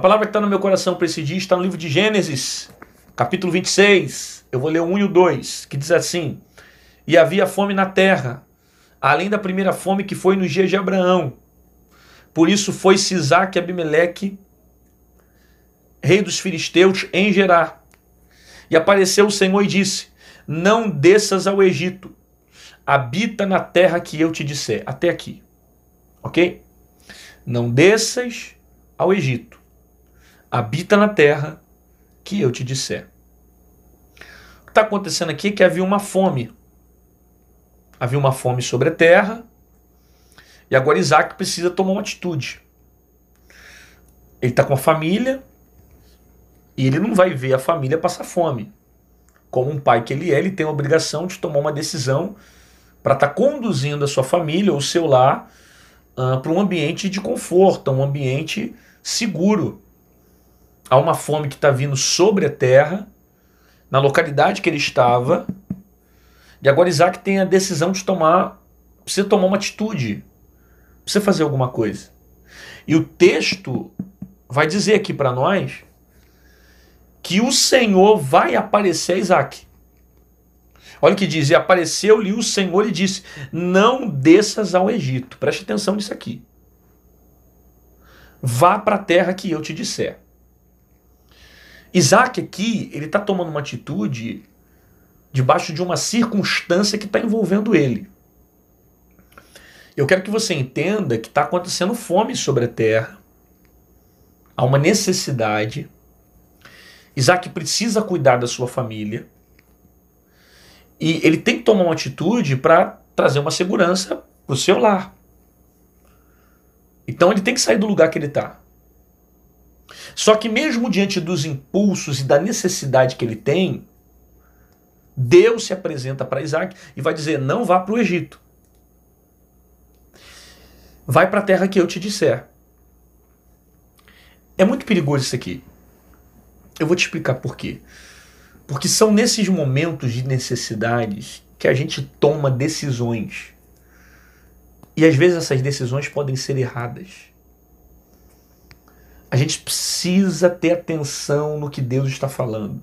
palavra que está no meu coração para esse dia está no livro de Gênesis, capítulo 26. Eu vou ler o 1 e o 2, que diz assim: E havia fome na terra, além da primeira fome que foi nos dias de Abraão. Por isso foi-se Isaque e Abimeleque, rei dos filisteus, em Gerar. E apareceu o Senhor e disse: Não desças ao Egito, habita na terra que eu te disser. Até aqui, ok? Não desças ao Egito, habita na terra que eu te disser. O que está acontecendo aqui é que havia uma fome. Havia uma fome sobre a terra, e agora Isaque precisa tomar uma atitude. Ele está com a família, e ele não vai ver a família passar fome. Como um pai que ele é, ele tem a obrigação de tomar uma decisão para estar conduzindo a sua família ou o seu lar para um ambiente de conforto, um ambiente seguro. Há uma fome que está vindo sobre a terra, na localidade que ele estava, e agora Isaque tem a decisão de precisa tomar uma atitude, precisa fazer alguma coisa. E o texto vai dizer aqui para nós que o Senhor vai aparecer a Isaque. Olha o que diz: E apareceu-lhe o Senhor e disse: Não desças ao Egito. Preste atenção nisso aqui. Vá para a terra que eu te disser. Isaque aqui, ele está tomando uma atitude debaixo de uma circunstância que está envolvendo ele. Eu quero que você entenda que está acontecendo fome sobre a terra. Há uma necessidade. Isaque precisa cuidar da sua família. E ele tem que tomar uma atitude para trazer uma segurança para o seu lar. Então ele tem que sair do lugar que ele está. Só que mesmo diante dos impulsos e da necessidade que ele tem, Deus se apresenta para Isaque e vai dizer: não vá para o Egito. Vai para a terra que eu te disser. É muito perigoso isso aqui. Eu vou te explicar por quê. Porque são nesses momentos de necessidades que a gente toma decisões. E às vezes essas decisões podem ser erradas. A gente precisa ter atenção no que Deus está falando.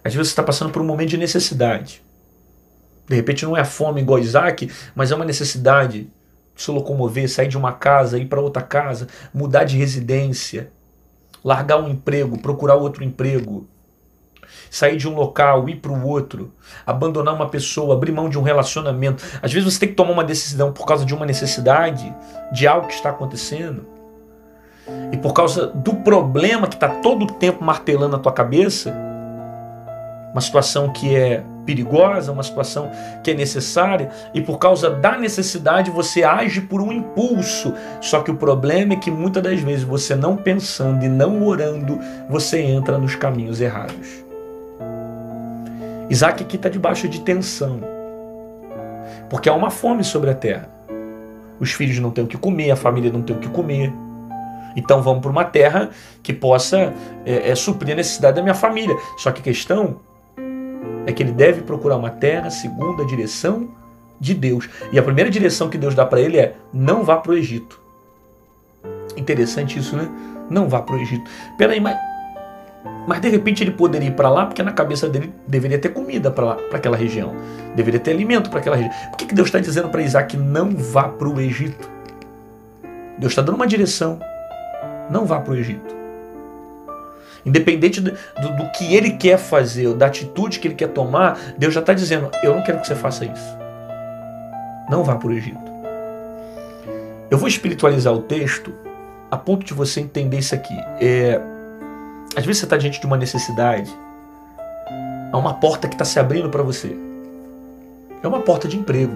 Às vezes você está passando por um momento de necessidade. De repente não é a fome igual a Isaque, mas é uma necessidade de se locomover, sair de uma casa, ir para outra casa, mudar de residência, largar um emprego, procurar outro emprego, sair de um local, ir para o outro, abandonar uma pessoa, abrir mão de um relacionamento. Às vezes você tem que tomar uma decisão por causa de uma necessidade, de algo que está acontecendo, e por causa do problema que está todo o tempo martelando na tua cabeça, uma situação que é perigosa, uma situação que é necessária, e por causa da necessidade você age por um impulso. Só que o problema é que muitas das vezes você não pensando e não orando, você entra nos caminhos errados. Isaque aqui está debaixo de tensão, porque há uma fome sobre a terra. Os filhos não têm o que comer, a família não tem o que comer. Então vamos para uma terra que possa suprir a necessidade da minha família. Só que a questão é que ele deve procurar uma terra segundo a direção de Deus. E a primeira direção que Deus dá para ele é: não vá para o Egito. Interessante isso, né? Não vá para o Egito. Peraí, mas de repente ele poderia ir para lá, porque na cabeça dele deveria ter comida para aquela região. Deveria ter alimento para aquela região. Por que Deus está dizendo para Isaque: não vá para o Egito? Deus está dando uma direção. Não vá para o Egito. Independente do que ele quer fazer, ou da atitude que ele quer tomar, Deus já está dizendo: eu não quero que você faça isso. Não vá para o Egito. Eu vou espiritualizar o texto a ponto de você entender isso aqui. Às vezes você está diante de uma necessidade, há uma porta que está se abrindo para você. É uma porta de emprego.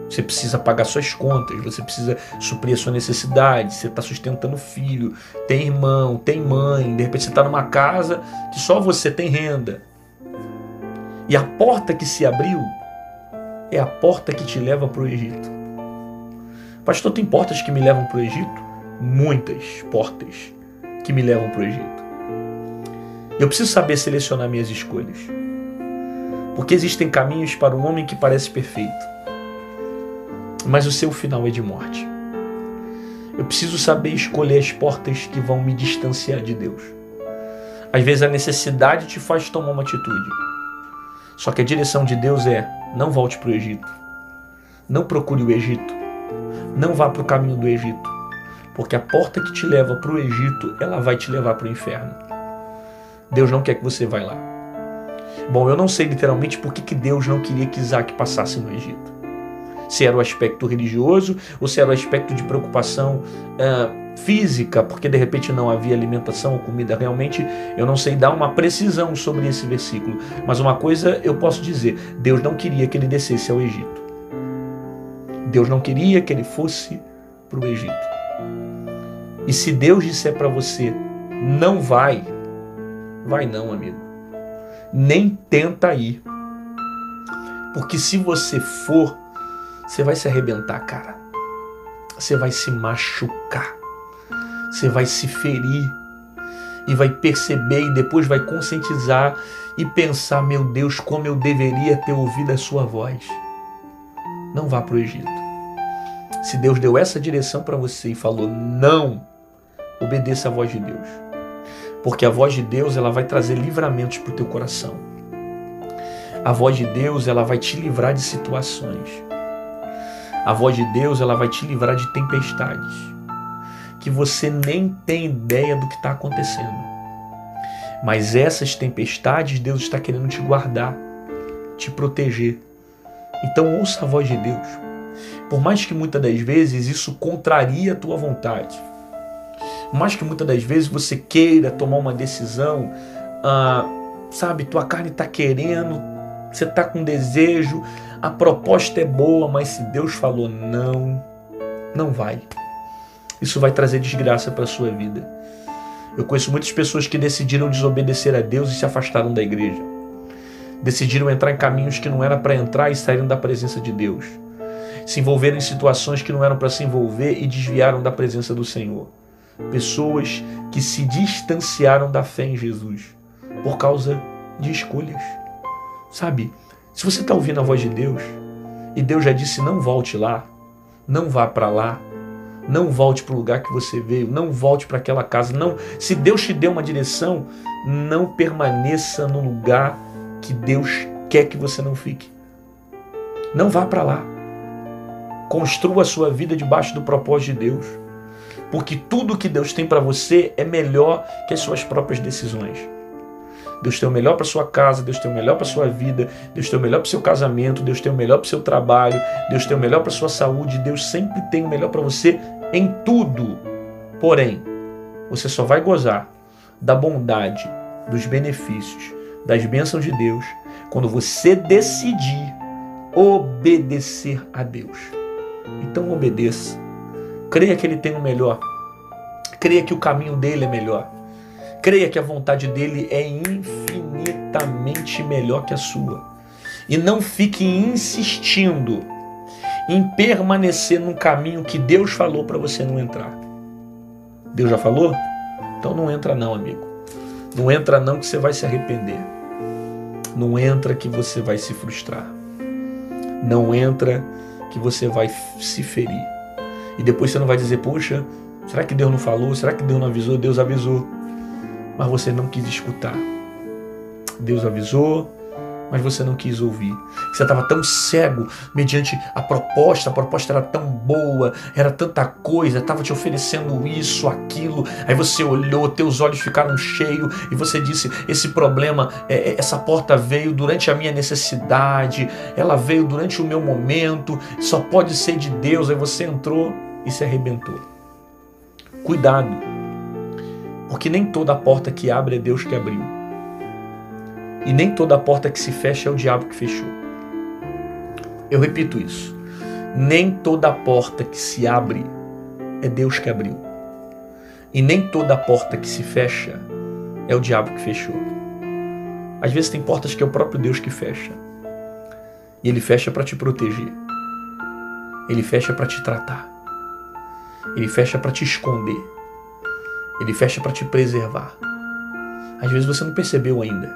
Você precisa pagar suas contas, você precisa suprir a sua necessidade, você está sustentando filho, tem irmão, tem mãe, de repente você está numa casa que só você tem renda. E a porta que se abriu é a porta que te leva para o Egito. Pastor, tem portas que me levam para o Egito? Muitas portas que me levam para o Egito. Eu preciso saber selecionar minhas escolhas. Porque existem caminhos para um homem que parece perfeito, mas o seu final é de morte. Eu preciso saber escolher as portas que vão me distanciar de Deus. Às vezes a necessidade te faz tomar uma atitude. Só que a direção de Deus é: não volte para o Egito. Não procure o Egito. Não vá para o caminho do Egito. Porque a porta que te leva para o Egito, ela vai te levar para o inferno. Deus não quer que você vá lá. Bom, eu não sei literalmente por que Deus não queria que Isaac passasse no Egito. Se era o aspecto religioso ou se era o aspecto de preocupação física, porque de repente não havia alimentação ou comida. Realmente eu não sei dar uma precisão sobre esse versículo. Mas uma coisa eu posso dizer: Deus não queria que ele descesse ao Egito. Deus não queria que ele fosse para o Egito. E se Deus disser para você: não vai, vai não, amigo. Nem tenta ir. Porque se você for, você vai se arrebentar, cara. Você vai se machucar. Você vai se ferir. E vai perceber e depois vai conscientizar e pensar: meu Deus, como eu deveria ter ouvido a sua voz. Não vá para o Egito. Se Deus deu essa direção para você e falou não, obedeça a voz de Deus. Porque a voz de Deus, ela vai trazer livramentos para o teu coração. A voz de Deus, ela vai te livrar de situações. A voz de Deus, ela vai te livrar de tempestades que você nem tem ideia do que está acontecendo. Mas essas tempestades, Deus está querendo te guardar, te proteger. Então ouça a voz de Deus. Por mais que muitas das vezes isso contraria a tua vontade, por mais que muitas das vezes você queira tomar uma decisão, sabe, tua carne está querendo, você está com desejo, a proposta é boa, mas se Deus falou não, não vai. Isso vai trazer desgraça para a sua vida. Eu conheço muitas pessoas que decidiram desobedecer a Deus e se afastaram da igreja. Decidiram entrar em caminhos que não era para entrar e saíram da presença de Deus. Se envolveram em situações que não eram para se envolver e desviaram da presença do Senhor. Pessoas que se distanciaram da fé em Jesus por causa de escolhas. Sabe, se você está ouvindo a voz de Deus e Deus já disse: não volte lá, não vá para lá, não volte para o lugar que você veio, não volte para aquela casa, não. Se Deus te deu uma direção, não permaneça no lugar que Deus quer que você não fique. Não vá para lá. Construa a sua vida debaixo do propósito de Deus. Porque tudo que Deus tem para você é melhor que as suas próprias decisões. Deus tem o melhor para sua casa, Deus tem o melhor para sua vida, Deus tem o melhor para o seu casamento, Deus tem o melhor para o seu trabalho, Deus tem o melhor para sua saúde, Deus sempre tem o melhor para você em tudo. Porém, você só vai gozar da bondade, dos benefícios, das bênçãos de Deus, quando você decidir obedecer a Deus. Então obedeça. Creia que Ele tem o melhor. Creia que o caminho dele é melhor. Creia que a vontade dele é infinitamente melhor que a sua. E não fique insistindo em permanecer num caminho que Deus falou para você não entrar. Deus já falou? Então não entra não, amigo. Não entra não, que você vai se arrepender. Não entra que você vai se frustrar. Não entra que você vai se ferir. E depois você não vai dizer: poxa, será que Deus não falou? Será que Deus não avisou? Deus avisou. Mas você não quis escutar. Deus avisou, mas você não quis ouvir. Você estava tão cego mediante a proposta era tão boa, era tanta coisa, estava te oferecendo isso, aquilo. Aí você olhou, teus olhos ficaram cheios e você disse: esse problema, essa porta veio durante a minha necessidade, ela veio durante o meu momento, só pode ser de Deus. Aí você entrou e se arrebentou. Cuidado, porque nem toda porta que abre é Deus que abriu. E nem toda porta que se fecha é o diabo que fechou. Eu repito isso. Nem toda porta que se abre é Deus que abriu. E nem toda porta que se fecha é o diabo que fechou. Às vezes tem portas que é o próprio Deus que fecha. E Ele fecha para te proteger. Ele fecha para te tratar. Ele fecha para te esconder. Ele fecha para te preservar. Às vezes você não percebeu ainda,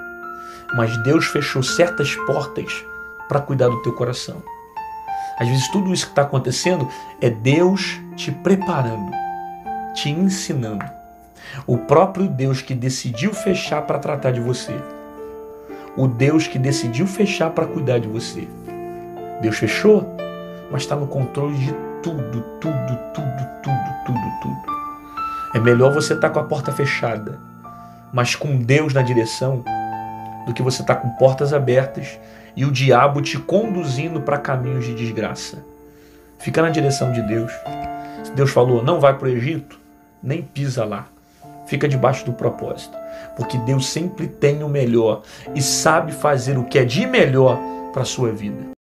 mas Deus fechou certas portas para cuidar do teu coração. Às vezes tudo isso que está acontecendo é Deus te preparando te ensinando. O próprio Deus que decidiu fechar para tratar de você. O Deus que decidiu fechar para cuidar de você. Deus fechou, mas está no controle de tudo. É melhor você estar com a porta fechada, mas com Deus na direção, do que você estar com portas abertas e o diabo te conduzindo para caminhos de desgraça. Fica na direção de Deus. Se Deus falou, não vai para o Egito, nem pisa lá. Fica debaixo do propósito. Porque Deus sempre tem o melhor e sabe fazer o que é de melhor para a sua vida.